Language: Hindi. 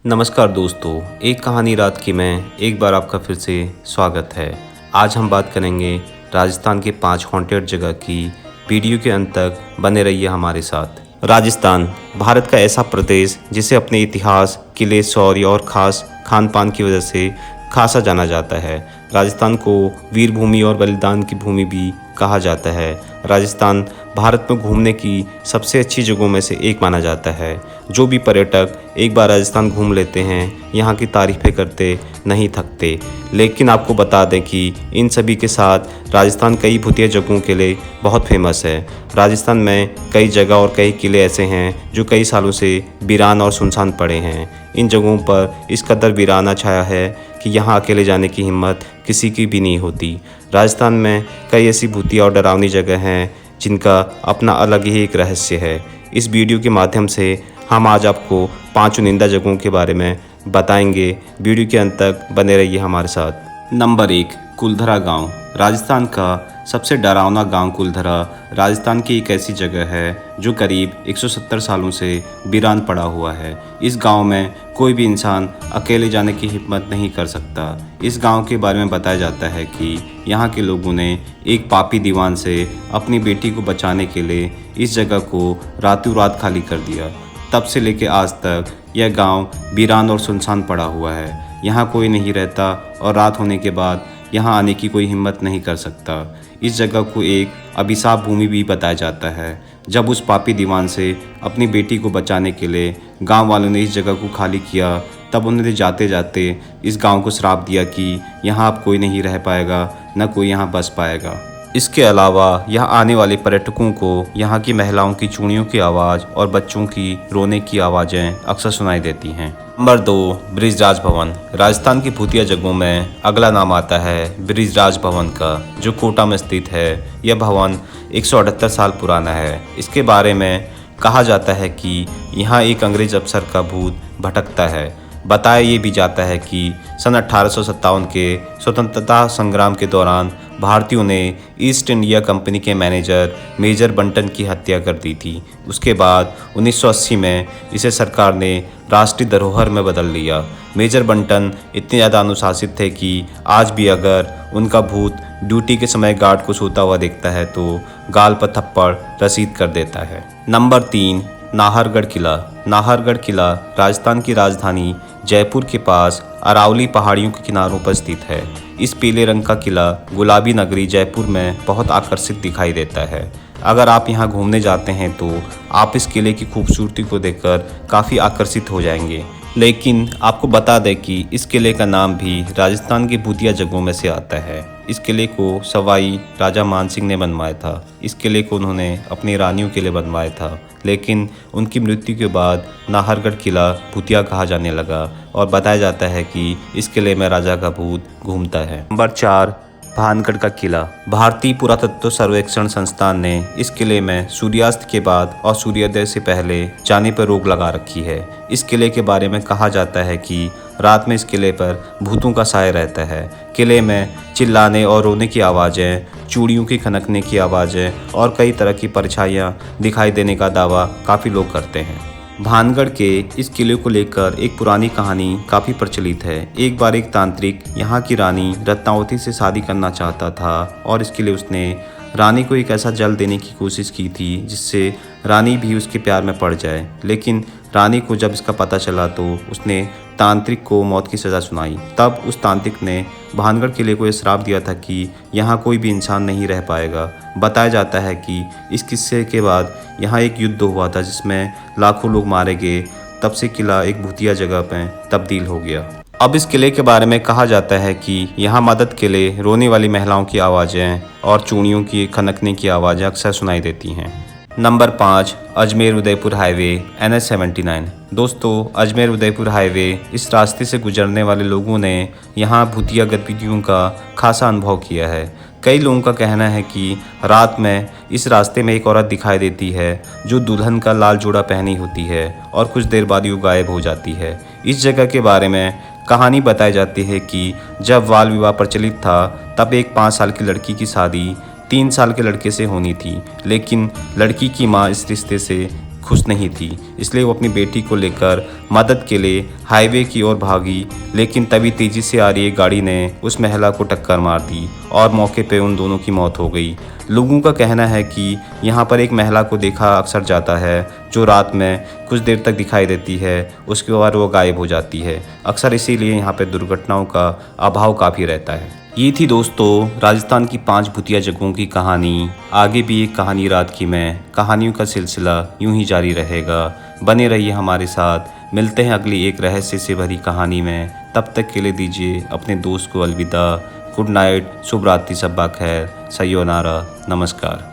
नमस्कार दोस्तों, एक कहानी रात की में एक बार आपका फिर से स्वागत है। आज हम बात करेंगे राजस्थान के 5 हॉन्टेड जगह की। वीडियो के अंत तक बने रहिए हमारे साथ। राजस्थान भारत का ऐसा प्रदेश जिसे अपने इतिहास, किले, शौर्य और खास खान पान की वजह से खासा जाना जाता है। राजस्थान को वीर भूमि और बलिदान की भूमि भी कहा जाता है। राजस्थान भारत में घूमने की सबसे अच्छी जगहों में से एक माना जाता है। जो भी पर्यटक एक बार राजस्थान घूम लेते हैं, यहाँ की तारीफ़ें करते नहीं थकते। लेकिन आपको बता दें कि इन सभी के साथ राजस्थान कई भूतिया जगहों के लिए बहुत फेमस है। राजस्थान में कई जगह और कई किले ऐसे हैं जो कई सालों से वीरान और सुनसान पड़े हैं। इन जगहों पर इस कदर वीराना छाया है कि यहाँ अकेले जाने की हिम्मत किसी की भी नहीं होती। राजस्थान में कई ऐसी भूतिया और डरावनी जगह हैं जिनका अपना अलग ही एक रहस्य है। इस वीडियो के माध्यम से हम आज आपको 5 चुनिंदा जगहों के बारे में बताएंगे। वीडियो के अंत तक बने रहिए हमारे साथ। नंबर 1, कुलधरा गांव। राजस्थान का सबसे डरावना गांव कुलधरा राजस्थान की एक ऐसी जगह है जो करीब 170 सालों से वीरान पड़ा हुआ है। इस गांव में कोई भी इंसान अकेले जाने की हिम्मत नहीं कर सकता। इस गांव के बारे में बताया जाता है कि यहाँ के लोगों ने एक पापी दीवान से अपनी बेटी को बचाने के लिए इस जगह को रातों रात खाली कर दिया। तब से लेकर आज तक यह गांव वीरान और सुनसान पड़ा हुआ है। यहाँ कोई नहीं रहता और रात होने के बाद यहाँ आने की कोई हिम्मत नहीं कर सकता। इस जगह को एक अभिशाप भूमि भी बताया जाता है। जब उस पापी दीवान से अपनी बेटी को बचाने के लिए गांव वालों ने इस जगह को खाली किया, तब उन्होंने जाते जाते इस गांव को श्राप दिया कि यहाँ अब कोई नहीं रह पाएगा, न कोई यहाँ बस पाएगा। इसके अलावा यहाँ आने वाले पर्यटकों को यहाँ की महिलाओं की चूड़ियों की आवाज़ और बच्चों की रोने की आवाज़ें अक्सर सुनाई देती हैं। नंबर 2, बृजराज भवन। राजस्थान की भूतिया जगहों में अगला नाम आता है बृजराज भवन का, जो कोटा में स्थित है। यह भवन 178 साल पुराना है। इसके बारे में कहा जाता है कि यहाँ एक अंग्रेज अफसर का भूत भटकता है। बताया ये भी जाता है कि सन 1857 के स्वतंत्रता संग्राम के दौरान भारतीयों ने ईस्ट इंडिया कंपनी के मैनेजर मेजर बंटन की हत्या कर दी थी। उसके बाद 1980 में इसे सरकार ने राष्ट्रीय धरोहर में बदल लिया। मेजर बंटन इतने ज़्यादा अनुशासित थे कि आज भी अगर उनका भूत ड्यूटी के समय गार्ड को सोता हुआ देखता है तो गाल पर थप्पड़ रसीद कर देता है। नंबर 3, नाहरगढ़ किला। नाहरगढ़ किला राजस्थान की राजधानी जयपुर के पास अरावली पहाड़ियों के किनारों पर स्थित है। इस पीले रंग का किला गुलाबी नगरी जयपुर में बहुत आकर्षित दिखाई देता है। अगर आप यहाँ घूमने जाते हैं तो आप इस किले की खूबसूरती को देखकर काफ़ी आकर्षित हो जाएंगे। लेकिन आपको बता दें कि इस किले का नाम भी राजस्थान की भूतिया जगहों में से आता है। इस किले को सवाई राजा मानसिंह ने बनवाया था। इस किले को उन्होंने अपनी रानियों के लिए बनवाया था, लेकिन उनकी मृत्यु के बाद नाहरगढ़ किला भूतिया कहा जाने लगा और बताया जाता है कि इस किले में राजा का भूत घूमता है। नंबर 4, भानगढ़ का किला। भारतीय पुरातत्व सर्वेक्षण संस्थान ने इस किले में सूर्यास्त के बाद और सूर्योदय से पहले जाने पर रोक लगा रखी है। इस किले के बारे में कहा जाता है कि रात में इस किले पर भूतों का साया रहता है। किले में चिल्लाने और रोने की आवाज़ें, चूड़ियों की खनकने की आवाज़ें और कई तरह की परछाइयाँ दिखाई देने का दावा काफ़ी लोग करते हैं। भानगढ़ के इस किले को लेकर एक पुरानी कहानी काफ़ी प्रचलित है। एक बार एक तांत्रिक यहाँ की रानी रत्नावती से शादी करना चाहता था और इसके लिए उसने रानी को एक ऐसा जल देने की कोशिश की थी जिससे रानी भी उसके प्यार में पड़ जाए। लेकिन रानी को जब इसका पता चला तो उसने तांत्रिक को मौत की सज़ा सुनाई। तब उस तांत्रिक ने भानगढ़ किले को यह श्राप दिया था कि यहाँ कोई भी इंसान नहीं रह पाएगा। बताया जाता है कि इस किस्से के बाद यहाँ एक युद्ध हुआ था जिसमें लाखों लोग मारे गए। तब से किला एक भूतिया जगह पर तब्दील हो गया। अब इस किले के बारे में कहा जाता है कि यहाँ मदद के लिए रोने वाली महिलाओं की आवाज़ें और चूड़ियों की खनकने की आवाज़ें अक्सर सुनाई देती हैं। Number 5, Ajmer Udaipur highway NH79। दोस्तों, अजमेर उदयपुर हाईवे इस रास्ते से गुजरने वाले लोगों ने यहाँ भूतिया गतिविधियों का खासा अनुभव किया है। कई लोगों का कहना है कि रात में इस रास्ते में एक औरत दिखाई देती है जो दुल्हन का लाल जोड़ा पहनी होती है और कुछ देर बाद यूँ गायब हो जाती है। इस जगह के बारे में कहानी बताई जाती है कि जब बाल विवाह प्रचलित था तब एक 5 साल की लड़की की शादी 3 साल के लड़के से होनी थी, लेकिन लड़की की मां इस रिश्ते से खुश नहीं थी, इसलिए वो अपनी बेटी को लेकर मदद के लिए हाईवे की ओर भागी। लेकिन तभी तेज़ी से आ रही एक गाड़ी ने उस महिला को टक्कर मार दी और मौके पे उन दोनों की मौत हो गई। लोगों का कहना है कि यहाँ पर एक महिला को देखा अक्सर जाता है जो रात में कुछ देर तक दिखाई देती है, उसके बाद वो गायब हो जाती है। अक्सर इसीलिए यहाँ पे दुर्घटनाओं का अभाव काफ़ी रहता है। ये थी दोस्तों राजस्थान की 5 भूतिया जगहों की कहानी। आगे भी एक कहानी रात की में कहानियों का सिलसिला यूं ही जारी रहेगा। बने रहिए हमारे साथ। मिलते हैं अगली एक रहस्य से भरी कहानी में। तब तक के लिए दीजिए अपने दोस्त को अलविदा। गुड नाइट, शुभ रात्रि, शब्बा खैर, सयोनारा, नमस्कार।